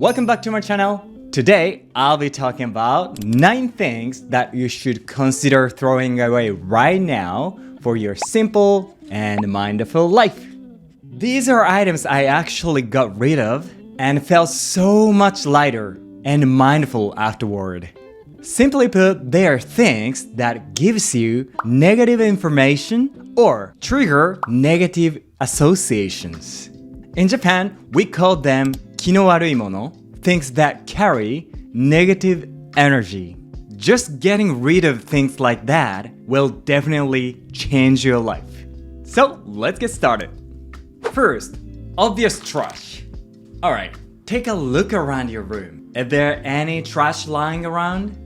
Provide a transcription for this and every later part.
Welcome back to my channel. Today, I'll be talking about 9 things that you should consider throwing away right now for your simple and mindful life. These are items I actually got rid of and felt so much lighter and mindful afterward. Simply put, they are things that gives you negative information or trigger negative associations. In Japan, we call them 気の悪いもの, things that carry negative energy. Just getting rid of things like that will definitely change your life. So, let's get started. First, obvious trash. Alright, take a look around your room. Is there any trash lying around?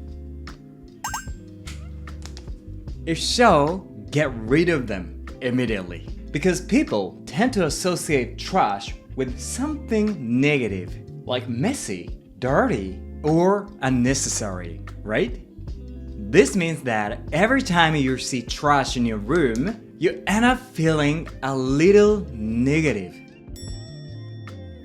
If so, get rid of them immediately. Because people tend to associate trash with something negative, like messy, dirty, or unnecessary, right? This means that every time you see trash in your room, you end up feeling a little negative.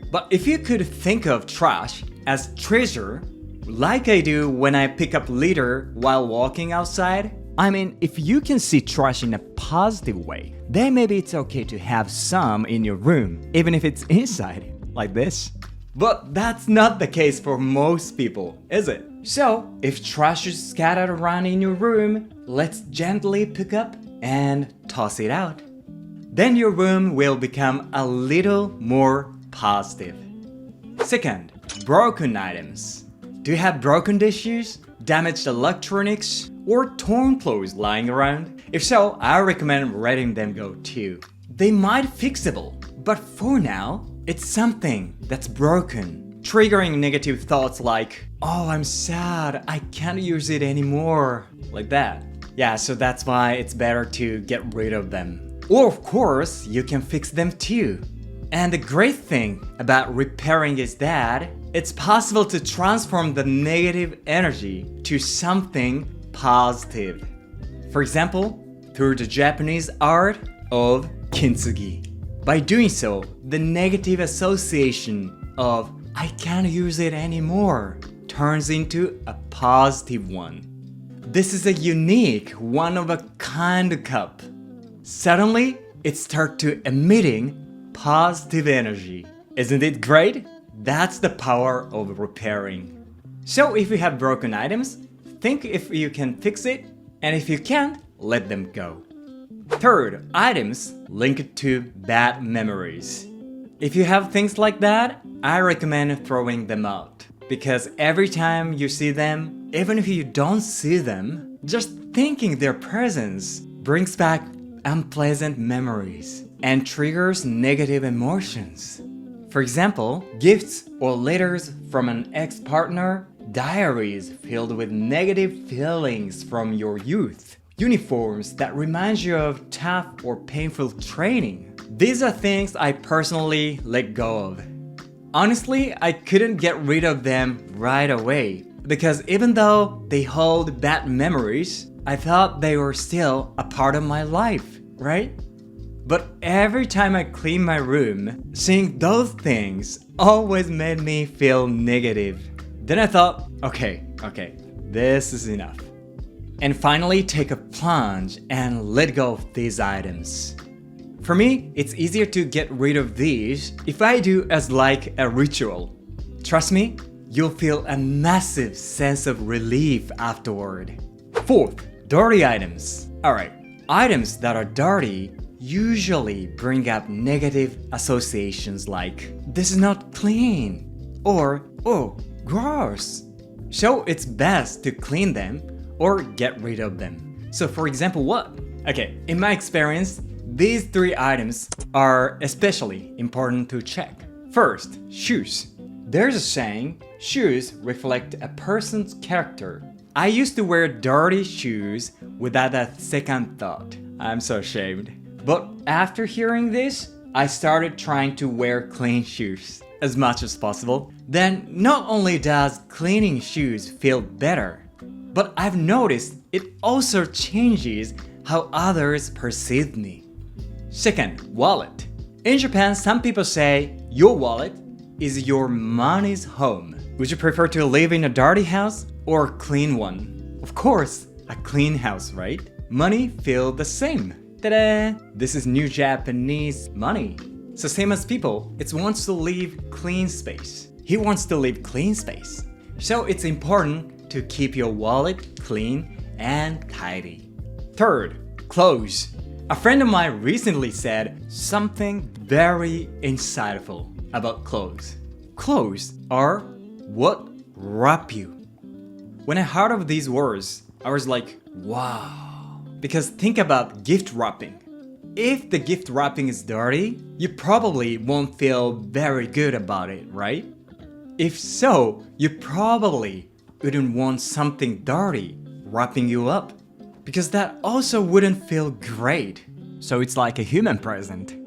But if you could think of trash as treasure, like I do when I pick up litter while walking outside, I mean, if you can see trash in a positive way, then maybe it's okay to have some in your room, even if it's inside, like this. But that's not the case for most people, is it? So, if trash is scattered around in your room, let's gently pick up and toss it out. Then your room will become a little more positive. Second, broken items. Do you have broken dishes, damaged electronics, or torn clothes lying around? If so, I recommend letting them go too. They might fixable, but for now, it's something that's broken, triggering negative thoughts like, oh, I'm sad, I can't use it anymore, like that. Yeah, so that's why it's better to get rid of them. Or of course, you can fix them too. And the great thing about repairing is that it's possible to transform the negative energy to something positive. For example, through the Japanese art of kintsugi. By doing so, the negative association of I can't use it anymore turns into a positive one. This is a unique, one-of-a-kind cup. Suddenly, it starts to emitting positive energy. Isn't it great? That's the power of repairing. So if you have broken items, think if you can fix it, and if you can't, let them go. Third, items linked to bad memories. If you have things like that, I recommend throwing them out. Because every time you see them, even if you don't see them, just thinking their presence brings back unpleasant memories and triggers negative emotions. For example, gifts or letters from an ex-partner, diaries filled with negative feelings from your youth, uniforms that remind you of tough or painful training. These are things I personally let go of. Honestly, I couldn't get rid of them right away because even though they hold bad memories, I thought they were still a part of my life, right? But every time I clean my room, seeing those things always made me feel negative. Then I thought, okay, this is enough. And finally, take a plunge and let go of these items. For me, it's easier to get rid of these if I do as like a ritual. Trust me, you'll feel a massive sense of relief afterward. Fourth, dirty items. Alright, items that are dirty usually bring up negative associations like, this is not clean, or, oh, gross. So it's best to clean them or get rid of them. So for example, what? Okay, in my experience, these 3 items are especially important to check. First, shoes. There's a saying, shoes reflect a person's character. I used to wear dirty shoes without a second thought. I'm so ashamed. But after hearing this, I started trying to wear clean shoes as much as possible. Then not only does cleaning shoes feel better, but I've noticed it also changes how others perceive me. Second, wallet. In Japan, some people say your wallet is your money's home. Would you prefer to live in a dirty house or a clean one? Of course, a clean house, right? Money feel the same. Ta-da! This is new Japanese money. So same as people, it wants to live clean space. He wants to live clean space. So it's important to keep your wallet clean and tidy. Third, clothes. A friend of mine recently said something very insightful about clothes. Clothes are what wrap you. When I heard of these words, I was like, wow. Because think about gift wrapping. If the gift wrapping is dirty, you probably won't feel very good about it, right? If so, you probably wouldn't want something dirty wrapping you up, because that also wouldn't feel great. So it's like a human present.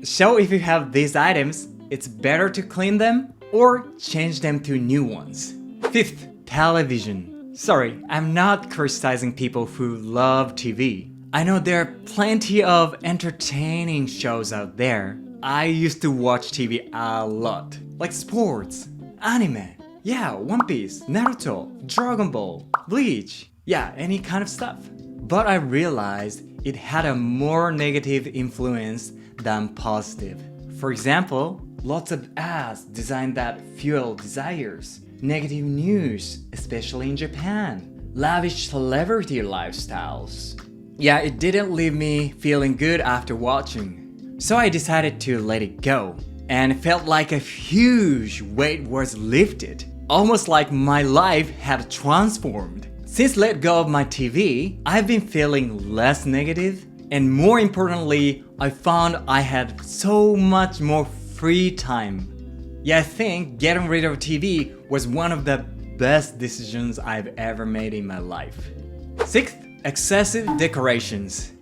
So if you have these items, it's better to clean them or change them to new ones. Fifth, television. Sorry, I'm not criticizing people who love TV. I know there are plenty of entertaining shows out there. I used to watch TV a lot, like sports, anime, yeah, One Piece, Naruto, Dragon Ball, Bleach, yeah, any kind of stuff. But I realized it had a more negative influence than positive. For example, lots of ads designed that fuel desires, negative news, especially in Japan, lavish celebrity lifestyles. Yeah, it didn't leave me feeling good after watching. So I decided to let it go. And it felt like a huge weight was lifted. Almost like my life had transformed. Since let go of my TV, I've been feeling less negative. And more importantly, I found I had so much more free time. Yeah, I think getting rid of TV was one of the best decisions I've ever made in my life. Sixth, excessive decorations.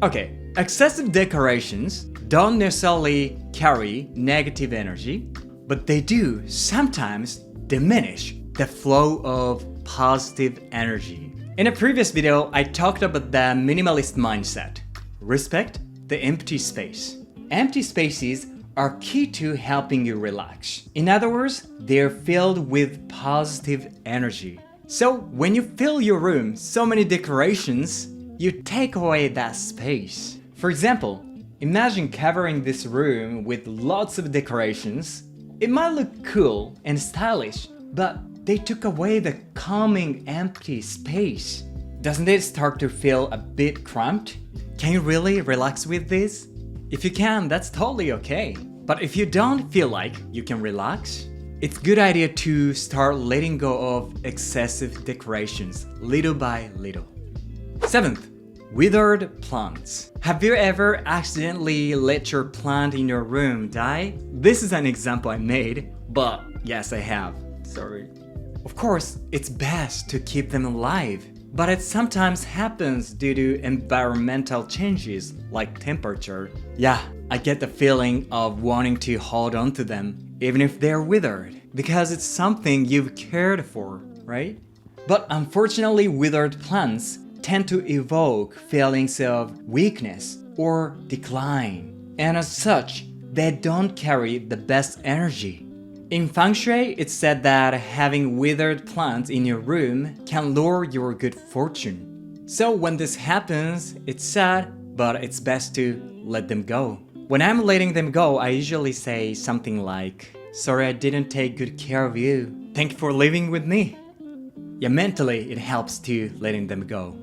Okay, excessive decorations don't necessarily carry negative energy, but they do sometimes diminish the flow of positive energy. In a previous video, I talked about the minimalist mindset. Respect the empty space. Empty spaces are key to helping you relax. In other words, they're filled with positive energy. So when you fill your room so many decorations, you take away that space. For example, imagine covering this room with lots of decorations. It might look cool and stylish, but they took away the calming empty space. Doesn't it start to feel a bit cramped? Can you really relax with this? If you can, that's totally okay. But if you don't feel like you can relax, it's a good idea to start letting go of excessive decorations little by little. Seventh, withered plants. Have you ever accidentally let your plant in your room die? This is an example I made, but yes, I have. Sorry. Of course, it's best to keep them alive, but it sometimes happens due to environmental changes like temperature. Yeah, I get the feeling of wanting to hold on to them even if they're withered, because it's something you've cared for, right? But unfortunately, withered plants tend to evoke feelings of weakness or decline, and as such, they don't carry the best energy. In Feng Shui, it's said that having withered plants in your room can lower your good fortune. So when this happens, it's sad, but it's best to let them go. When I'm letting them go, I usually say something like, "Sorry I didn't take good care of you. Thank you for living with me." Yeah, mentally it helps to letting them go.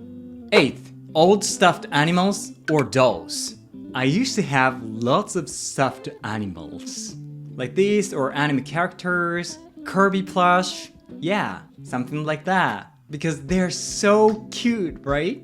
Eighth, old stuffed animals or dolls. I used to have lots of stuffed animals. Like these or anime characters, Kirby plush, yeah, something like that. Because they're so cute, right?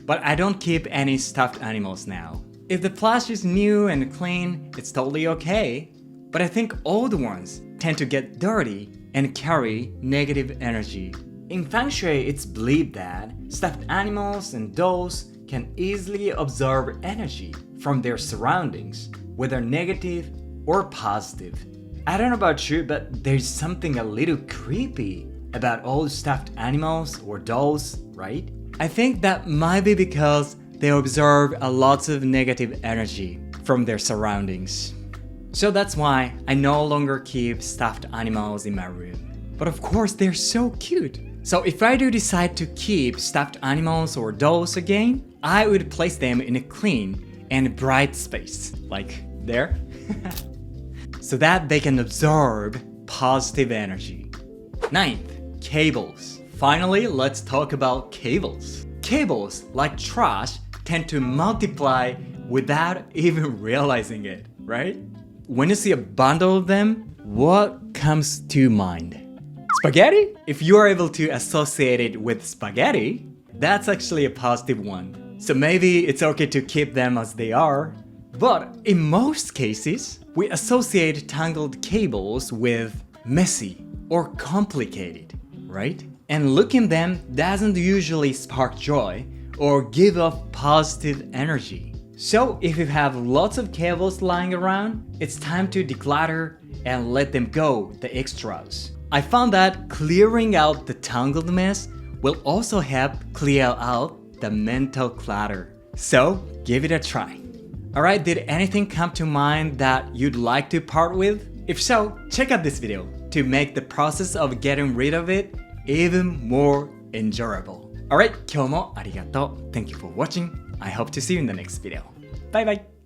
But I don't keep any stuffed animals now. If the plush is new and clean, it's totally okay. But I think old ones tend to get dirty and carry negative energy. In Feng Shui, it's believed that stuffed animals and dolls can easily absorb energy from their surroundings, whether negative or positive. I don't know about you, but there's something a little creepy about old stuffed animals or dolls, right? I think that might be because they absorb a lot of negative energy from their surroundings. So that's why I no longer keep stuffed animals in my room. But of course, they're so cute. So if I do decide to keep stuffed animals or dolls again, I would place them in a clean and bright space, like there, so that they can absorb positive energy. 9th, cables. Finally, let's talk about cables. Cables, like trash, tend to multiply without even realizing it, right? When you see a bundle of them, what comes to mind? Spaghetti? If you are able to associate it with spaghetti, that's actually a positive one. So maybe it's okay to keep them as they are. But in most cases, we associate tangled cables with messy or complicated, right? And looking at them doesn't usually spark joy or give off positive energy. So if you have lots of cables lying around, it's time to declutter and let them go, the extras. I found that clearing out the tangled mess will also help clear out the mental clutter. So give it a try. Alright, did anything come to mind that you'd like to part with? If so, check out this video to make the process of getting rid of it even more enjoyable. Alright, 今日もありがとう. Thank you for watching. I hope to see you in the next video. Bye bye!